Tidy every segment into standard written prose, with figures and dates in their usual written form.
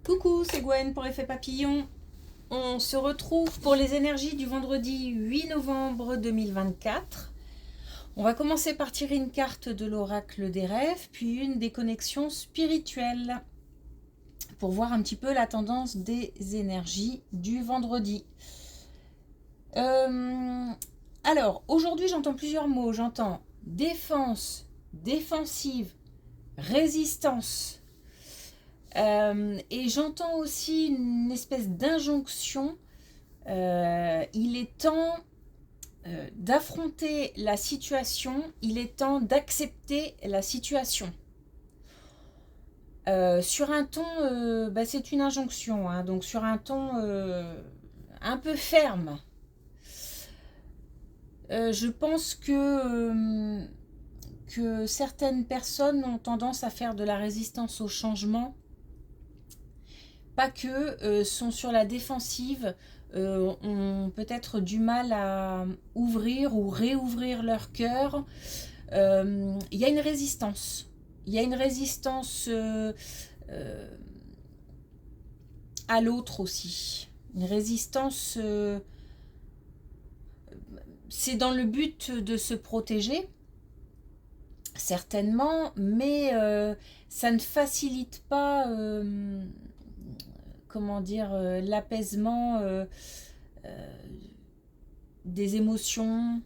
Coucou, c'est Gwen pour Effet Papillon. On se retrouve pour les énergies du vendredi 8 novembre 2024. On va commencer par tirer une carte de l'oracle des rêves, puis une des connexions spirituelles, pour voir un petit peu la tendance des énergies du vendredi. Alors, aujourd'hui, j'entends plusieurs mots. J'entends défense, défensive, résistance. Et j'entends aussi une espèce d'injonction. Il est temps d'affronter la situation, il est temps d'accepter la situation. Sur un ton, c'est une injonction, hein, donc sur un ton un peu ferme. Je pense que certaines personnes ont tendance à faire de la résistance au changement, pas que, sont sur la défensive, ont peut-être du mal à ouvrir ou réouvrir leur cœur. Il y a une résistance. Il y a une résistance à l'autre aussi. Une résistance, c'est dans le but de se protéger, certainement, mais ça ne facilite pas, comment dire, l'apaisement des émotions.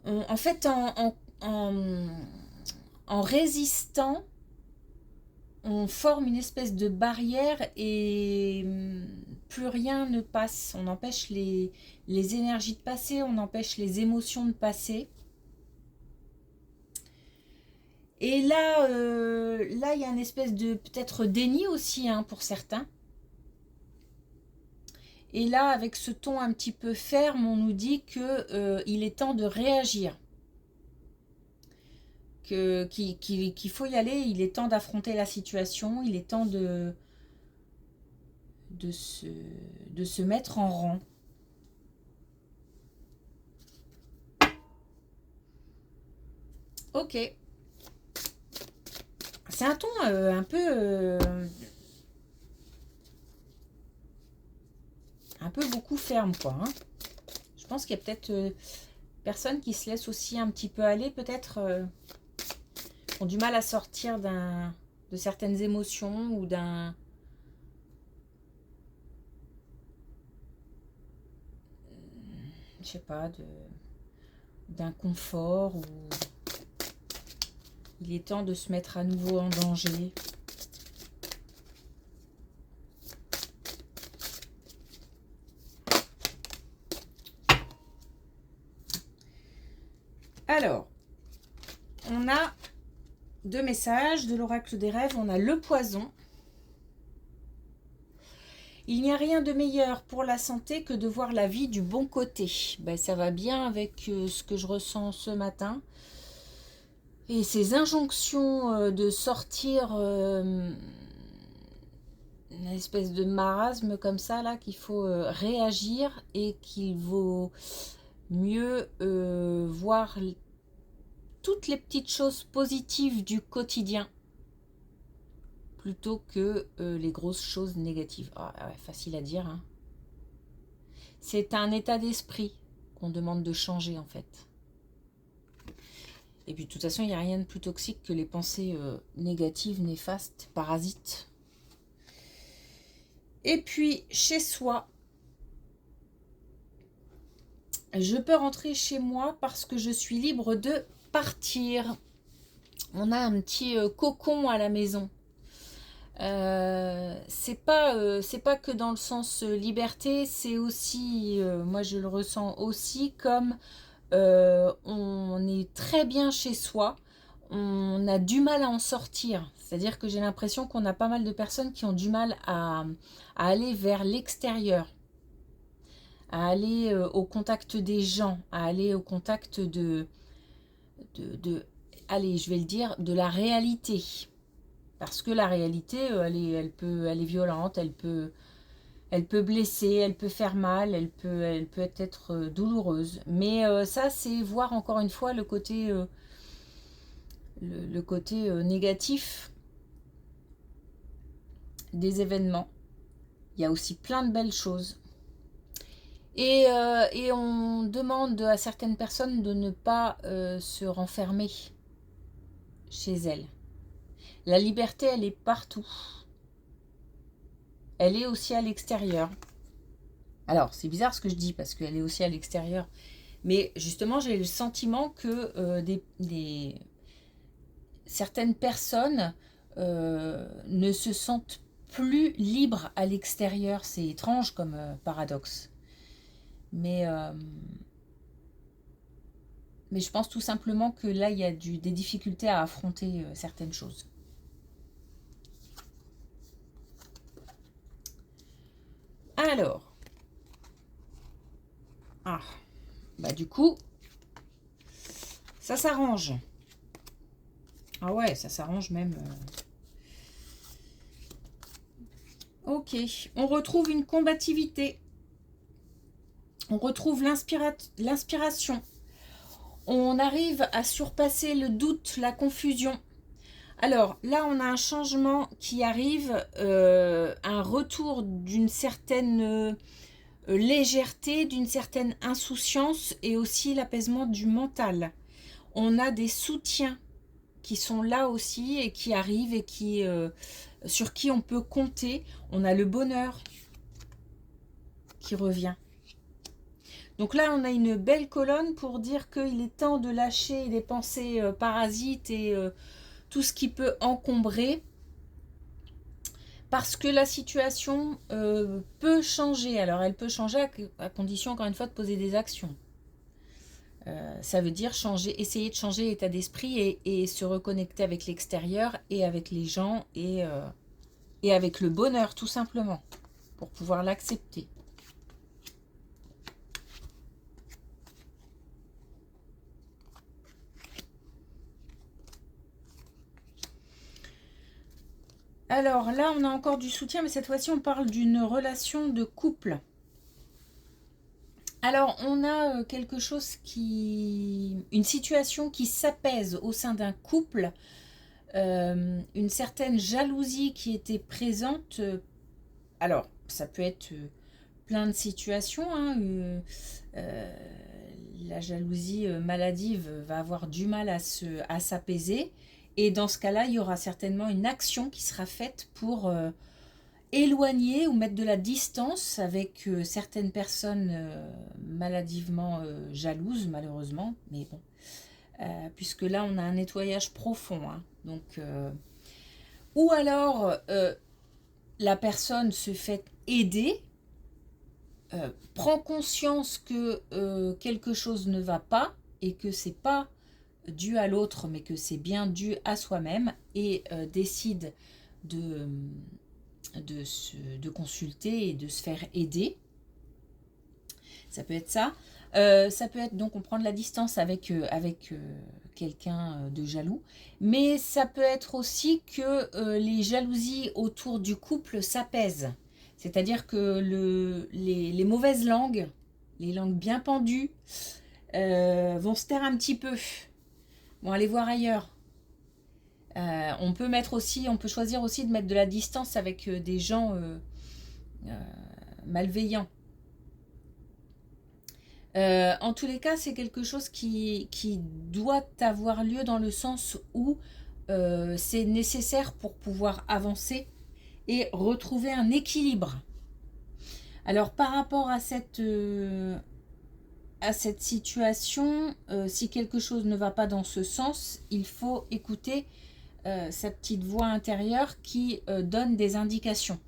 En fait, en résistant, on forme une espèce de barrière et plus rien ne passe. On empêche les énergies de passer, on empêche les émotions de passer. Et là, il y a une espèce de peut-être déni aussi, hein, pour certains. Et là, avec ce ton un petit peu ferme, on nous dit qu'il est temps de réagir. Qu'il faut y aller, il est temps d'affronter la situation, il est temps de se mettre en rang. Ok. C'est un ton un peu beaucoup ferme, quoi. Hein. Je pense qu'il y a peut-être personnes qui se laissent aussi un petit peu aller, peut-être ont du mal à sortir de certaines émotions ou je sais pas, d'un confort, ou il est temps de se mettre à nouveau en danger. Alors, on a deux messages de l'oracle des rêves. On a le poison. Il n'y a rien de meilleur pour la santé que de voir la vie du bon côté. Ben, ça va bien avec ce que je ressens ce matin. Et ces injonctions de sortir une espèce de marasme comme ça, là, qu'il faut réagir et qu'il vaut mieux voir toutes les petites choses positives du quotidien plutôt que les grosses choses négatives. Ah, ouais, facile à dire, hein. C'est un état d'esprit qu'on demande de changer, en fait. Et puis de toute façon, il n'y a rien de plus toxique que les pensées négatives, néfastes, parasites. Et puis, chez soi, je peux rentrer chez moi parce que je suis libre de partir. On a un petit cocon à la maison. C'est pas que dans le sens liberté, c'est aussi, moi je le ressens aussi comme on est très bien chez soi, on a du mal à en sortir. C'est-à-dire que j'ai l'impression qu'on a pas mal de personnes qui ont du mal à aller vers l'extérieur, à aller au contact des gens, à aller au contact allez, je vais le dire, de la réalité. Parce que la réalité, elle est violente, elle peut blesser, elle peut faire mal, elle peut être douloureuse. Mais ça, c'est voir encore une fois le côté, le côté négatif des événements. Il y a aussi plein de belles choses. Et on demande à certaines personnes de ne pas se renfermer chez elles. La liberté, elle est partout. Elle est aussi à l'extérieur. Alors, c'est bizarre ce que je dis, parce qu'elle est aussi à l'extérieur. Mais justement, j'ai le sentiment que certaines personnes ne se sentent plus libres à l'extérieur. C'est étrange comme paradoxe. Mais je pense tout simplement que là, il y a des difficultés à affronter certaines choses. Alors, du coup, ça s'arrange. Ah ouais, ça s'arrange même. Ok, on retrouve une combativité. On retrouve l'inspiration. On arrive à surpasser le doute, la confusion. Alors là, on a un changement qui arrive, un retour d'une certaine légèreté, d'une certaine insouciance et aussi l'apaisement du mental. On a des soutiens qui sont là aussi et qui arrivent et sur qui on peut compter. On a le bonheur qui revient. Donc là, on a une belle colonne pour dire qu'il est temps de lâcher les pensées parasites et tout ce qui peut encombrer. Parce que la situation peut changer. Alors, elle peut changer à condition, encore une fois, de poser des actions. Ça veut dire essayer de changer l'état d'esprit et se reconnecter avec l'extérieur et avec les gens et avec le bonheur, tout simplement, pour pouvoir l'accepter. Alors là, on a encore du soutien, mais cette fois-ci, on parle d'une relation de couple. Alors, on a quelque chose une situation qui s'apaise au sein d'un couple, une certaine jalousie qui était présente. Alors, ça peut être plein de situations, hein, la jalousie maladive va avoir du mal à s'apaiser. Et dans ce cas-là, il y aura certainement une action qui sera faite pour éloigner ou mettre de la distance avec certaines personnes maladivement jalouses, malheureusement. Mais bon, puisque là, on a un nettoyage profond. Hein, donc, ou alors, la personne se fait aider, prend conscience que quelque chose ne va pas et que c'est pas dû à l'autre, mais que c'est bien dû à soi-même et décide de consulter et de se faire aider. Ça peut être ça. Ça peut être donc on prend de la distance avec quelqu'un de jaloux. Mais ça peut être aussi que les jalousies autour du couple s'apaisent. C'est-à-dire que les mauvaises langues, les langues bien pendues, vont se taire un petit peu. Vont aller voir ailleurs. On peut choisir aussi de mettre de la distance avec des gens malveillants. En tous les cas, c'est quelque chose qui doit avoir lieu dans le sens où c'est nécessaire pour pouvoir avancer et retrouver un équilibre. Alors par rapport à cette situation, si quelque chose ne va pas dans ce sens, il faut écouter sa petite voix intérieure qui donne des indications.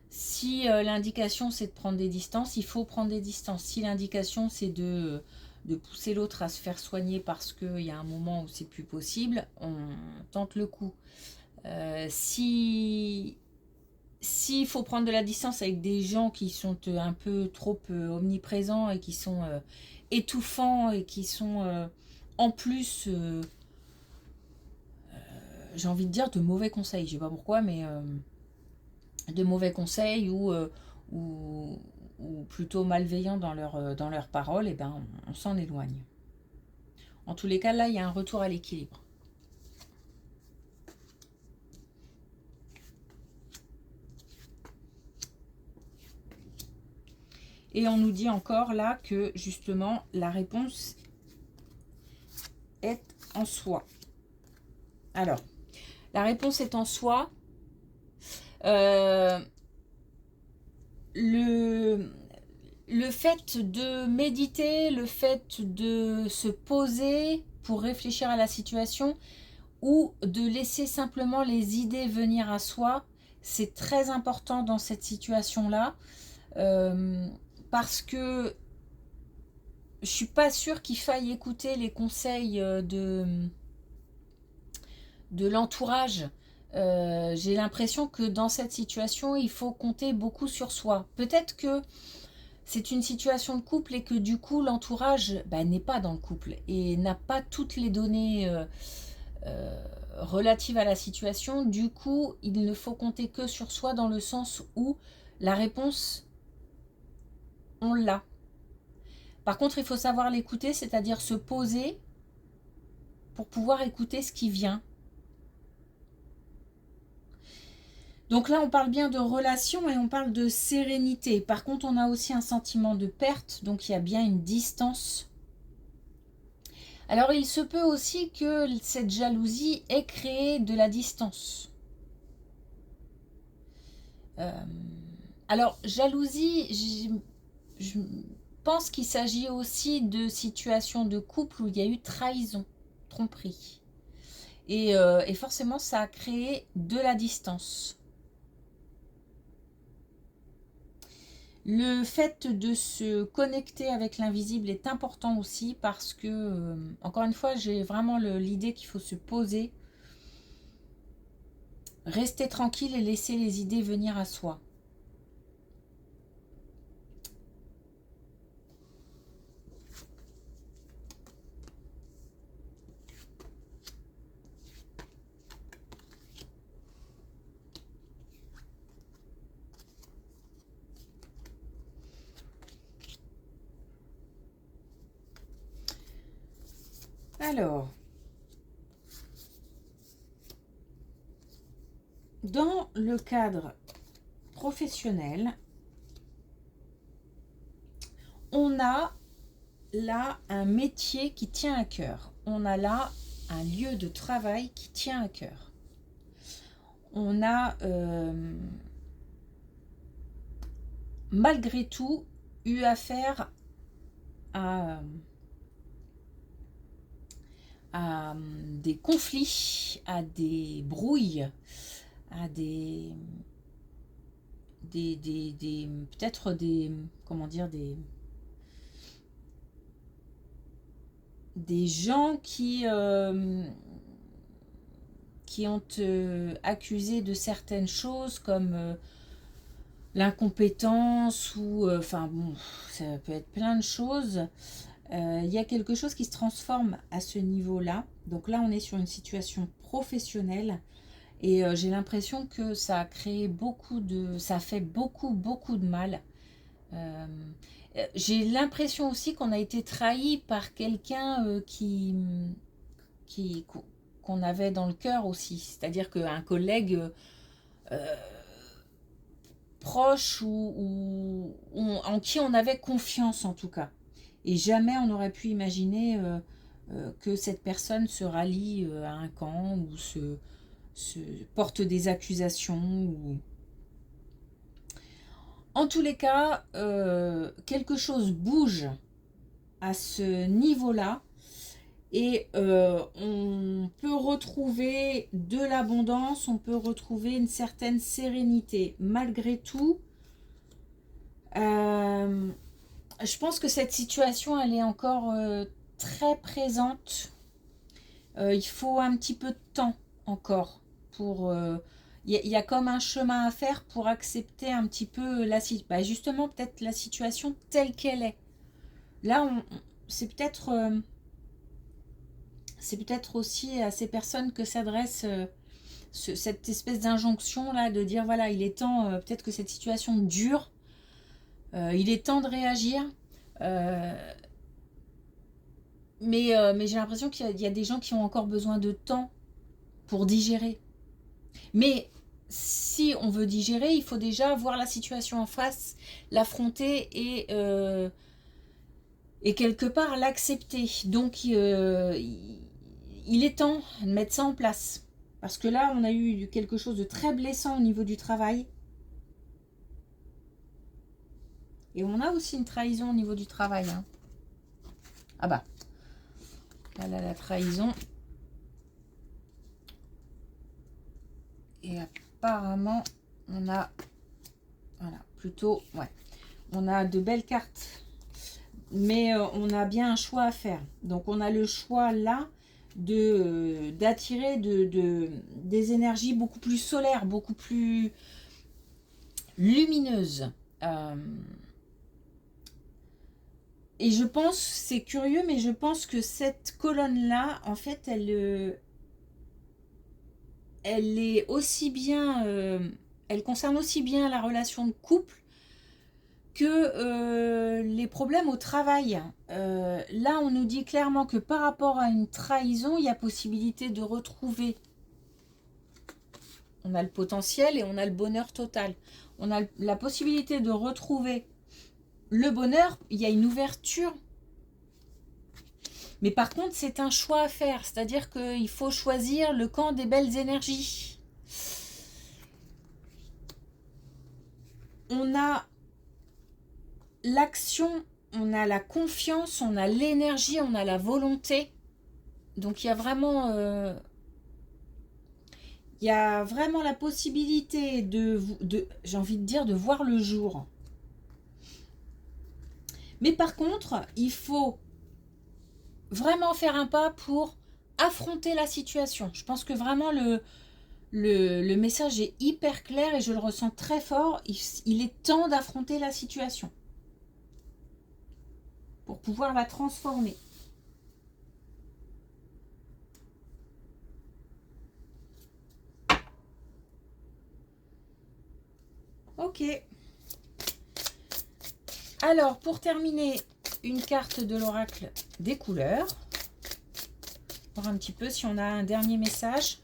Si l'indication c'est de prendre des distances, il faut prendre des distances. Si l'indication c'est de pousser l'autre à se faire soigner parce qu'il y a un moment où c'est plus possible, on tente le coup. S'il faut prendre de la distance avec des gens qui sont un peu trop omniprésents et qui sont étouffants et qui sont en plus, j'ai envie de dire, de mauvais conseils. Je sais pas pourquoi, mais de mauvais conseils ou plutôt malveillants dans leurs paroles, et ben on s'en éloigne. En tous les cas, là, il y a un retour à l'équilibre. Et on nous dit encore là que justement la réponse est en soi. Alors, la réponse est en soi. Le fait de méditer, le fait de se poser pour réfléchir à la situation ou de laisser simplement les idées venir à soi, c'est très important dans cette situation-là, parce que je suis pas sûre qu'il faille écouter les conseils de l'entourage. J'ai l'impression que dans cette situation, il faut compter beaucoup sur soi. Peut-être que c'est une situation de couple et que du coup, l'entourage n'est pas dans le couple et n'a pas toutes les données relatives à la situation. Du coup, il ne faut compter que sur soi dans le sens où la réponse, on l'a. Par contre, il faut savoir l'écouter, c'est-à-dire se poser pour pouvoir écouter ce qui vient. Donc là, on parle bien de relation et on parle de sérénité. Par contre, on a aussi un sentiment de perte, donc il y a bien une distance. Alors, il se peut aussi que cette jalousie ait créé de la distance. Alors, jalousie, je pense qu'il s'agit aussi de situations de couple où il y a eu trahison, tromperie. Et forcément, ça a créé de la distance. Le fait de se connecter avec l'invisible est important aussi parce que, encore une fois, j'ai vraiment l'idée qu'il faut se poser, rester tranquille et laisser les idées venir à soi. Alors, dans le cadre professionnel, on a là un métier qui tient à cœur. On a là un lieu de travail qui tient à cœur. On a malgré tout eu affaire à des conflits, à des brouilles, à peut-être des, comment dire, des gens qui ont accusé de certaines choses comme l'incompétence ou enfin bon, ça peut être plein de choses. Il y a quelque chose qui se transforme à ce niveau-là. Donc là, on est sur une situation professionnelle et j'ai l'impression que ça a créé ça a fait beaucoup de mal. Euh, j'ai l'impression aussi qu'on a été trahi par quelqu'un qui qu'on avait dans le cœur aussi. C'est-à-dire qu'un collègue proche ou en qui on avait confiance en tout cas. Et jamais on n'aurait pu imaginer que cette personne se rallie à un camp ou se porte des accusations. En tous les cas, quelque chose bouge à ce niveau-là et on peut retrouver de l'abondance, on peut retrouver une certaine sérénité. Malgré tout, je pense que cette situation, elle est encore très présente. Il faut un petit peu de temps encore pour... Il y a comme un chemin à faire pour accepter un petit peu justement peut-être la situation telle qu'elle est. Là, c'est peut-être aussi à ces personnes que s'adresse cette espèce d'injonction là de dire voilà, il est temps, peut-être que cette situation dure, il est temps de réagir. Mais j'ai l'impression qu'il y a des gens qui ont encore besoin de temps pour digérer. Mais si on veut digérer, il faut déjà voir la situation en face, l'affronter et quelque part l'accepter. Donc il est temps de mettre ça en place. Parce que là, on a eu quelque chose de très blessant au niveau du travail. Et on a aussi une trahison au niveau du travail. Hein. Ah bah, là, la trahison. Et apparemment, on a, voilà, plutôt, ouais, on a de belles cartes. Mais on a bien un choix à faire. Donc on a le choix là d'attirer des énergies beaucoup plus solaires, beaucoup plus lumineuses. Et je pense, c'est curieux, mais je pense que cette colonne-là, en fait, elle est aussi bien, elle concerne aussi bien la relation de couple que les problèmes au travail. Là, on nous dit clairement que par rapport à une trahison, il y a possibilité de retrouver. On a le potentiel et on a le bonheur total. On a la possibilité de retrouver le bonheur. Il y a une ouverture. Mais par contre, c'est un choix à faire. C'est-à-dire qu'il faut choisir le camp des belles énergies. On a l'action, on a la confiance, on a l'énergie, on a la volonté. Donc il y a vraiment la possibilité j'ai envie de dire, de voir le jour. Mais par contre, il faut vraiment faire un pas pour affronter la situation. Je pense que vraiment le message est hyper clair et je le ressens très fort. Il est temps d'affronter la situation pour pouvoir la transformer. Ok. Alors, pour terminer, une carte de l'oracle des couleurs. Voir un petit peu si on a un dernier message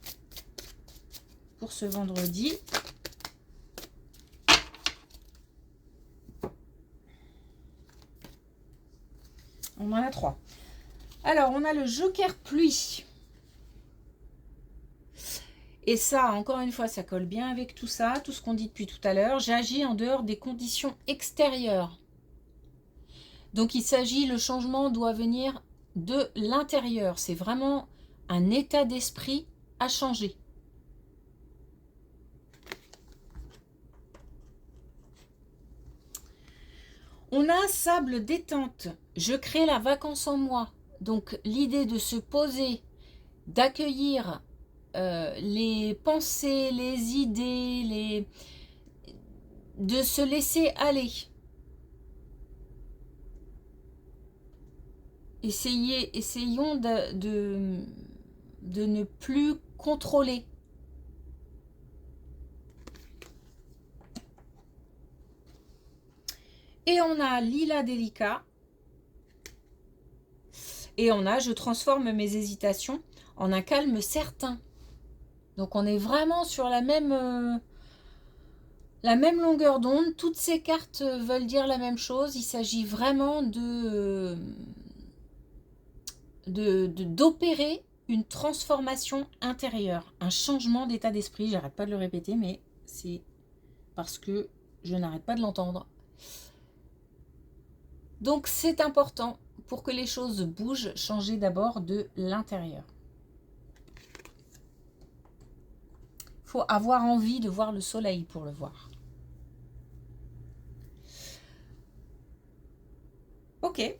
pour ce vendredi. On en a 3. Alors, on a le Joker pluie. Et ça, encore une fois, ça colle bien avec tout ça, tout ce qu'on dit depuis tout à l'heure. J'agis en dehors des conditions extérieures. Donc, il s'agit, le changement doit venir de l'intérieur. C'est vraiment un état d'esprit à changer. On a un sable détente. Je crée la vacance en moi. Donc, l'idée de se poser, d'accueillir les pensées, les idées, de se laisser aller. Essayons de ne plus contrôler. Et on a Lila délicat. Et on a je transforme mes hésitations en un calme certain. Donc on est vraiment sur la même longueur d'onde. Toutes ces cartes veulent dire la même chose. Il s'agit vraiment d'opérer une transformation intérieure, un changement d'état d'esprit. J'arrête pas de le répéter, mais c'est parce que je n'arrête pas de l'entendre. Donc c'est important pour que les choses bougent, changer d'abord de l'intérieur. Il faut avoir envie de voir le soleil pour le voir. Ok.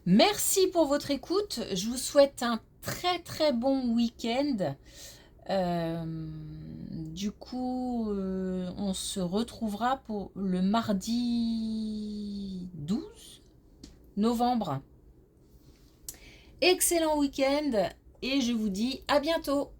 Merci pour votre écoute. Je vous souhaite un très très bon week-end. Du coup, on se retrouvera pour le mardi 12 novembre. Excellent week-end et je vous dis à bientôt.